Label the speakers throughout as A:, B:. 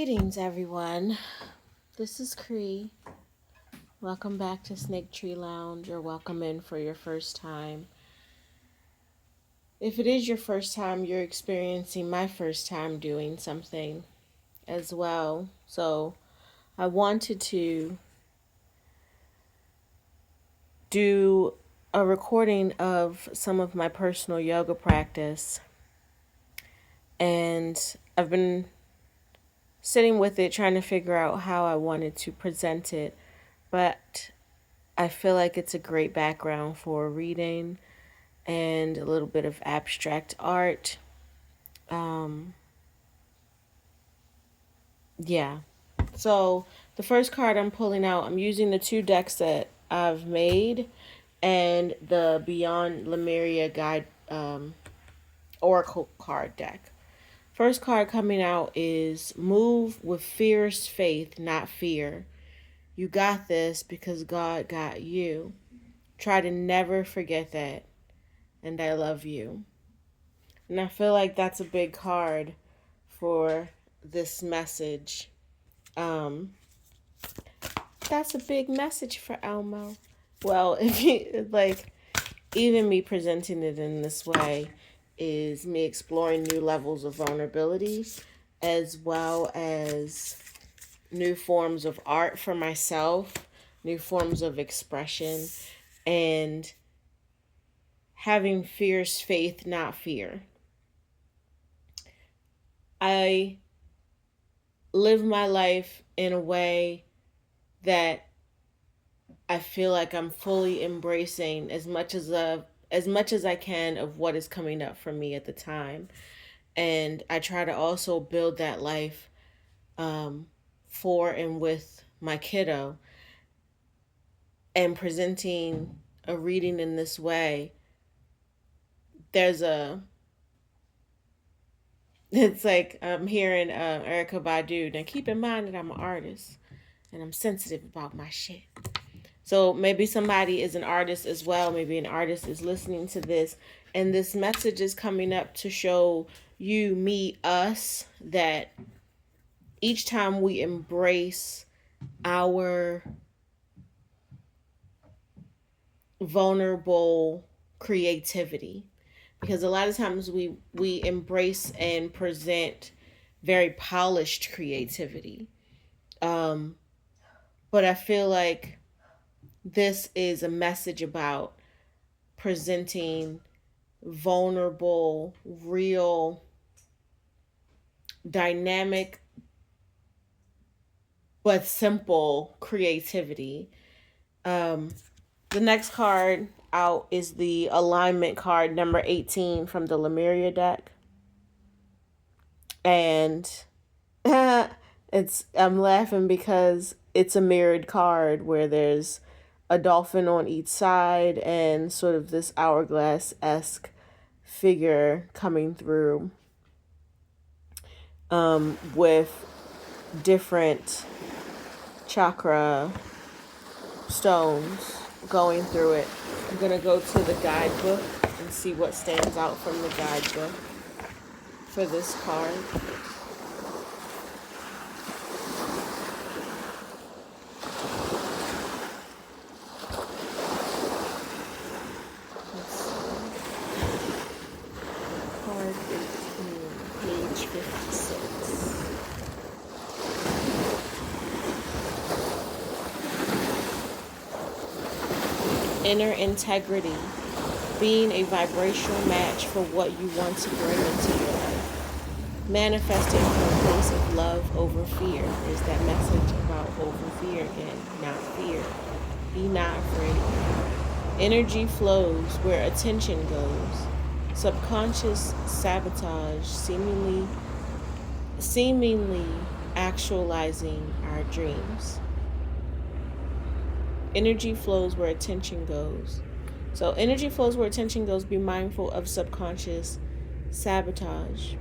A: Greetings, everyone. This is Chrii. Welcome back to Snake Tree Lounge, or welcome in for your first time. If it is your first time, you're experiencing my first time doing something as well. So I wanted to do a recording of some of my personal yoga practice. And I've been sitting with it, trying to figure out how I wanted to present it. But I feel like it's a great background for reading and a little bit of abstract art. Yeah. So the first card I'm pulling out, I'm using the two decks that I've made and the Beyond Lemuria Guide Oracle card deck. First card coming out is Move with Fierce Faith, Not Fear. You got this because God got you. Try to never forget that. And I love you. And I feel like that's a big card for this message. That's a big message for Elmo. Well, if you like, even me presenting it in this way is me exploring new levels of vulnerability as well as new forms of art for myself, new forms of expression, and having fierce faith, not fear. I live my life in a way that I feel like I'm fully embracing as much as I can of what is coming up for me at the time, and I try to also build that life for and with my kiddo. And presenting a reading in this way, there's a it's like I'm hearing Erica Badu. Now keep in mind that I'm an artist and I'm sensitive about my shit. So maybe somebody is an artist as well. Maybe an artist is listening to this, and this message is coming up to show you, me, us, that each time we embrace our vulnerable creativity, because a lot of times we embrace and present very polished creativity, but I feel like this is a message about presenting vulnerable, real, dynamic, but simple creativity. The next card out is the alignment card, number 18 from the Lemuria deck. And I'm laughing because it's a mirrored card where there's a dolphin on each side and sort of this hourglass-esque figure coming through with different chakra stones going through it. I'm going to go to the guidebook and see what stands out from the guidebook for this card. Card 18, page 56. Inner integrity, being a vibrational match for what you want to bring into your life. Manifesting from a place of love over fear. There's that message about over fear again, not fear. Be not afraid. Energy flows where attention goes. Subconscious sabotage, seemingly actualizing our dreams. Energy flows where attention goes. So energy flows where attention goes. Be mindful of subconscious sabotage.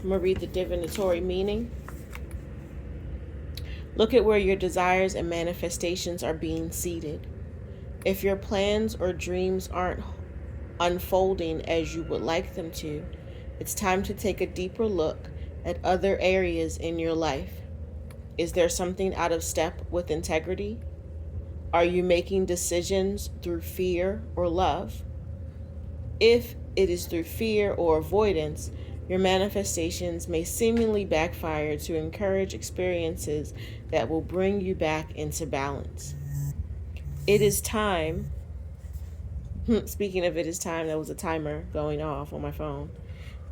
A: I'm going to read the divinatory meaning. Look at where your desires and manifestations are being seeded. If your plans or dreams aren't unfolding as you would like them to, it's time to take a deeper look at other areas in your life? Is there something out of step with integrity? Are you making decisions through fear or love? If it is through fear or avoidance, your manifestations may seemingly backfire to encourage experiences that will bring you back into balance. It is time. Speaking of it is time, there was a timer going off on my phone.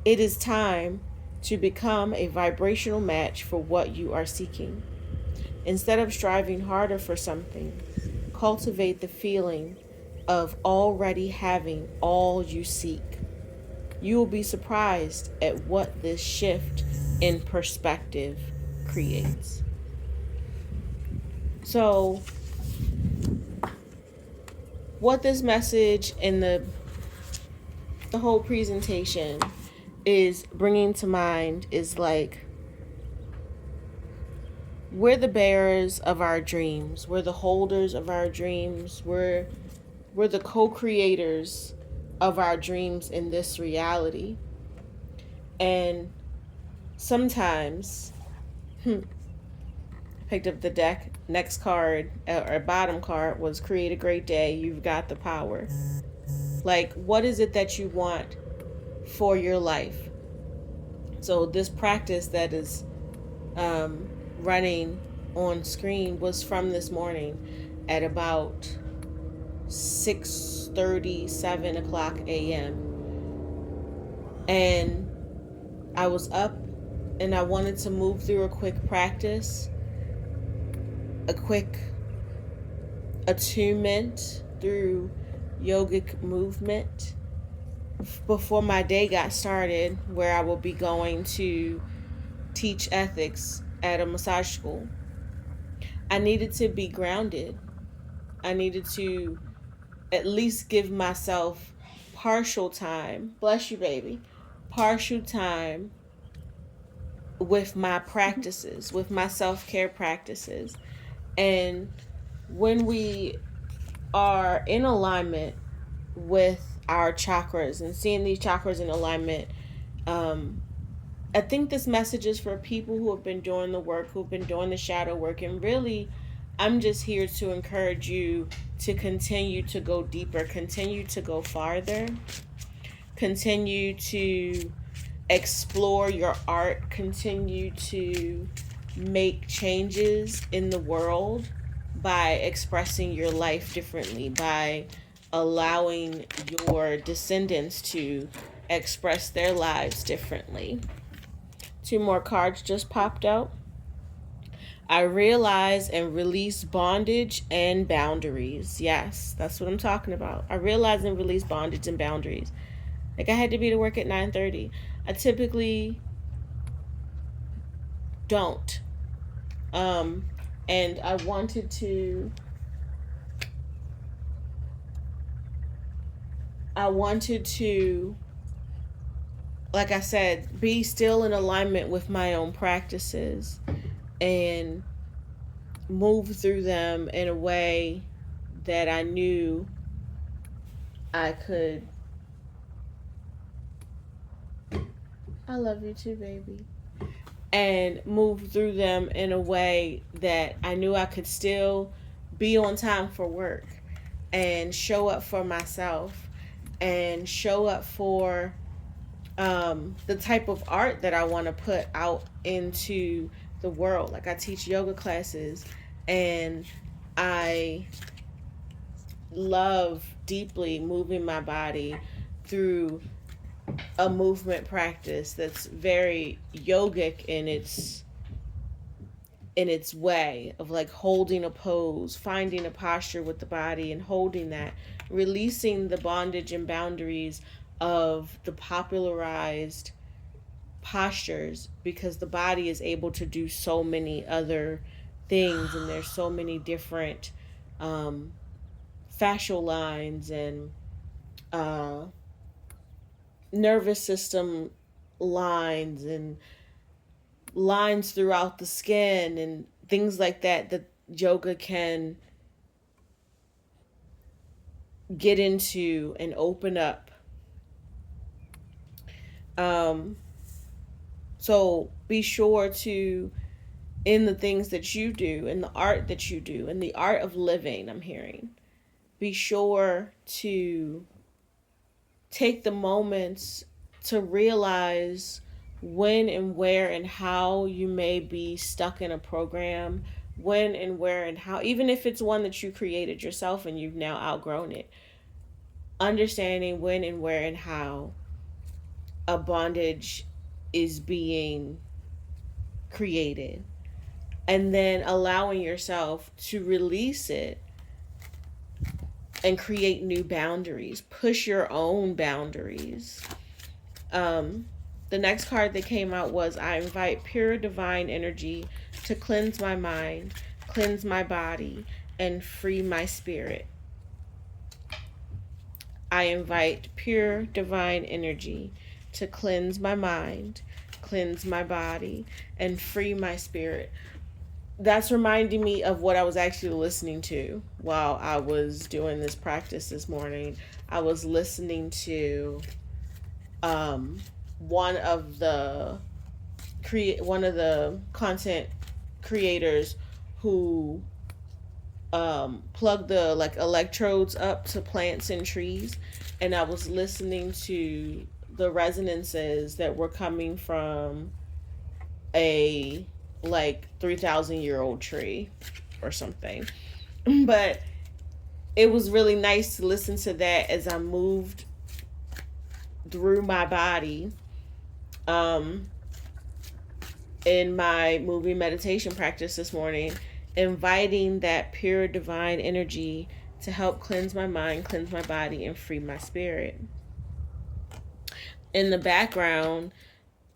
A: It is time to become a vibrational match for what you are seeking. Instead of striving harder for something, cultivate the feeling of already having all you seek. You will be surprised at what this shift in perspective creates. So, what this message and the whole presentation is bringing to mind is like, we're the bearers of our dreams. We're the holders of our dreams. We're the co-creators of our dreams in this reality. And sometimes, picked up the deck. Next card, or bottom card, was create a great day. You've got the power. Like, what is it that you want for your life? So this practice that is running on screen was from this morning at about 6:30, 7 o'clock a.m. And I was up and I wanted to move through a quick practice, a quick attunement through yogic movement before my day got started, where I will be going to teach ethics at a massage school. I needed to be grounded. I needed to at least give myself partial time. Bless you, baby. Partial time with my practices, with my self care practices. And when we are in alignment with our chakras and seeing these chakras in alignment, um, I think this message is for people who have been doing the work, who've been doing the shadow work. And really, I'm just here to encourage you to continue to go deeper, continue to go farther, continue to explore your art, continue to make changes in the world by expressing your life differently, by allowing your descendants to express their lives differently. Two more cards just popped out. I realize and release bondage and boundaries. Yes, that's what I'm talking about. I realize and release bondage and boundaries. Like, I had to be to work at 9:30. I typically don't. Um and I wanted to, like I said, be still in alignment with my own practices and move through them in a way that I knew I could. I love you too, baby. And move through them in a way that I knew I could still be on time for work and show up for myself and show up for the type of art that I want to put out into the world. Like, I teach yoga classes and I love deeply moving my body through a movement practice that's very yogic in its way of, like, holding a pose, finding a posture with the body and holding that, releasing the bondage and boundaries of the popularized postures, because the body is able to do so many other things, and there's so many different um, fascial lines and uh, nervous system lines and lines throughout the skin and things like that yoga can get into and open up. Um, So be sure to, in the things that you do, in the art that you do, in the art of living, I'm hearing, be sure to take the moments to realize when and where and how you may be stuck in a program, when and where and how, even if it's one that you created yourself and you've now outgrown it, understanding when and where and how a bondage is being created, and then allowing yourself to release it and create new boundaries, push your own boundaries. Um, the next card that came out was I invite pure divine energy to cleanse my mind, cleanse my body, and free my spirit. I invite pure divine energy to cleanse my mind, cleanse my body, and free my spirit. That's reminding me of what I was actually listening to while I was doing this practice this morning. I was listening to one of the one of the content creators who plug the like electrodes up to plants and trees, and I was listening to the resonances that were coming from a like 3,000-year-old tree or something. But it was really nice to listen to that as I moved through my body in my moving meditation practice this morning, inviting that pure divine energy to help cleanse my mind, cleanse my body, and free my spirit. In the background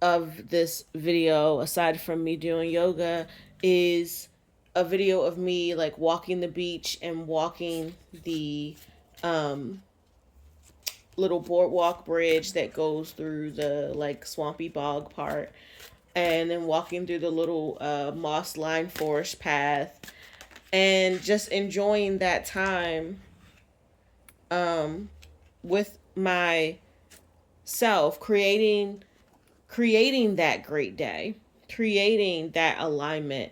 A: of this video, aside from me doing yoga, is a video of me like walking the beach and walking the little boardwalk bridge that goes through the like swampy bog part, and then walking through the little moss lined forest path, and just enjoying that time with myself, creating that great day, creating that alignment,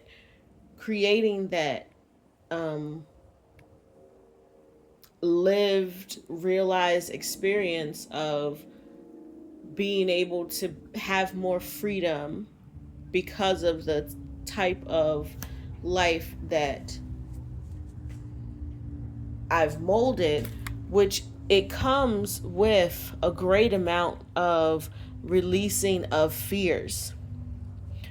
A: creating that lived, realized experience of being able to have more freedom because of the type of life that I've molded, which it comes with a great amount of releasing of fears.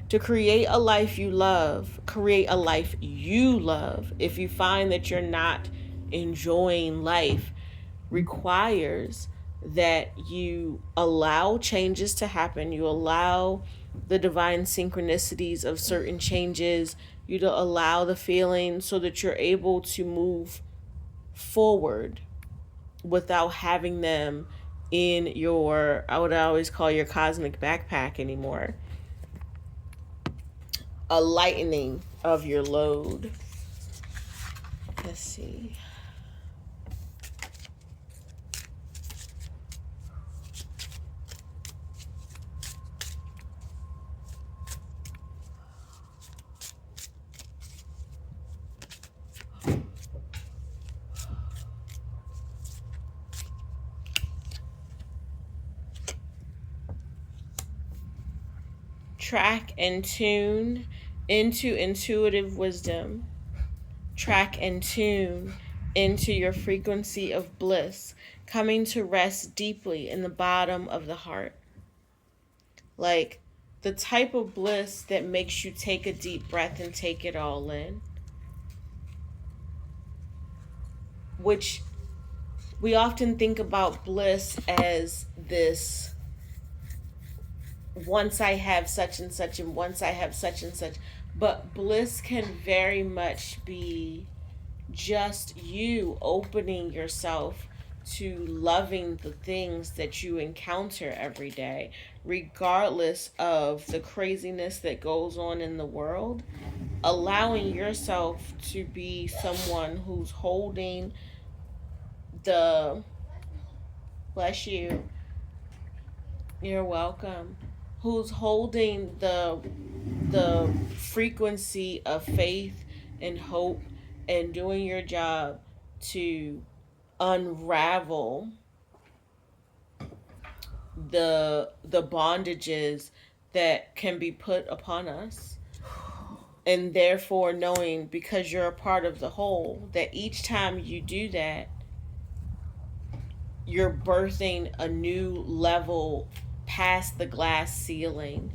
A: To create a life you love, create a life you love. If you find that you're not enjoying life, requires that you allow changes to happen. You allow the divine synchronicities of certain changes. You to allow the feelings so that you're able to move forward without having them in your, I would always call your cosmic backpack anymore. A lightening of your load. Let's see. Track and tune into intuitive wisdom. Track and tune into your frequency of bliss, coming to rest deeply in the bottom of the heart. Like the type of bliss that makes you take a deep breath and take it all in. Which we often think about bliss as this, once I have such and such, and once I have such and such. But bliss can very much be just you opening yourself to loving the things that you encounter every day, regardless of the craziness that goes on in the world. Allowing yourself to be someone who's holding the, bless you, you're welcome. who's holding the frequency of faith and hope and doing your job to unravel the bondages that can be put upon us, and therefore knowing, because you're a part of the whole, that each time you do that, you're birthing a new level past the glass ceiling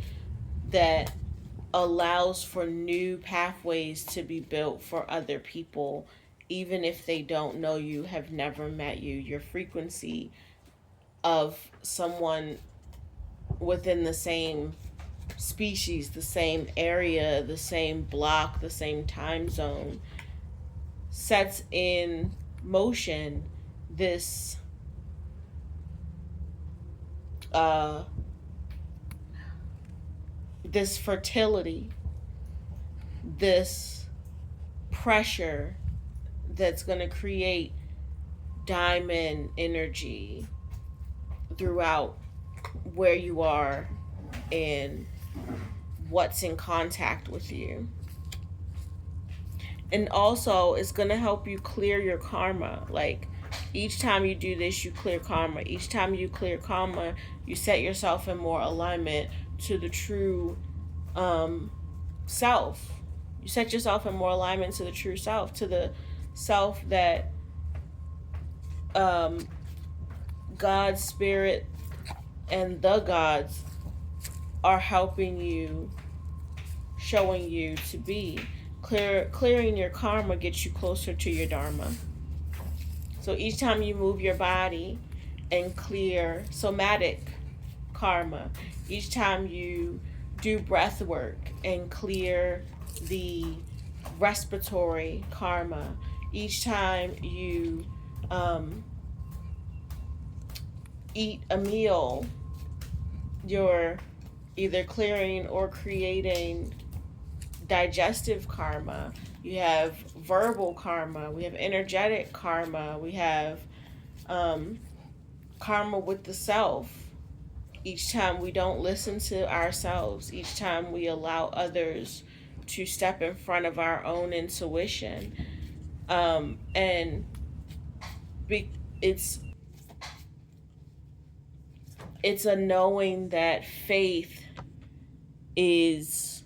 A: that allows for new pathways to be built for other people, even if they don't know you, have never met you. Your frequency of someone within the same species, the same area, the same block, the same time zone sets in motion this uh this fertility, this pressure that's going to create diamond energy throughout where you are and what's in contact with you. And also, it's going to help you clear your karma. Like, each time you do this, you clear karma. Each time you clear karma, you set yourself in more alignment to the true self. You set yourself in more alignment to the true self, to the self that God's spirit and the gods are helping you, showing you to be. Clearing your karma gets you closer to your dharma. So each time you move your body and clear somatic karma, each time you do breath work and clear the respiratory karma, each time you eat a meal, you're either clearing or creating digestive karma. You have verbal karma. We have energetic karma. We have karma with the self. Each time we don't listen to ourselves, each time we allow others to step in front of our own intuition, and it's a knowing that faith is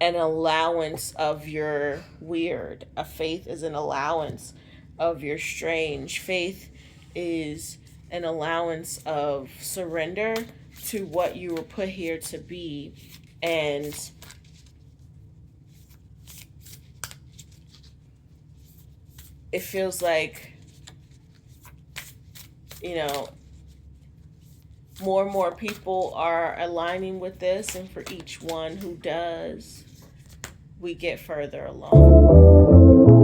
A: an allowance of your weird. A faith is an allowance of your strange. Faith is an allowance of surrender to what you were put here to be. And it feels like, more and more people are aligning with this, and for each one who does, we get further along.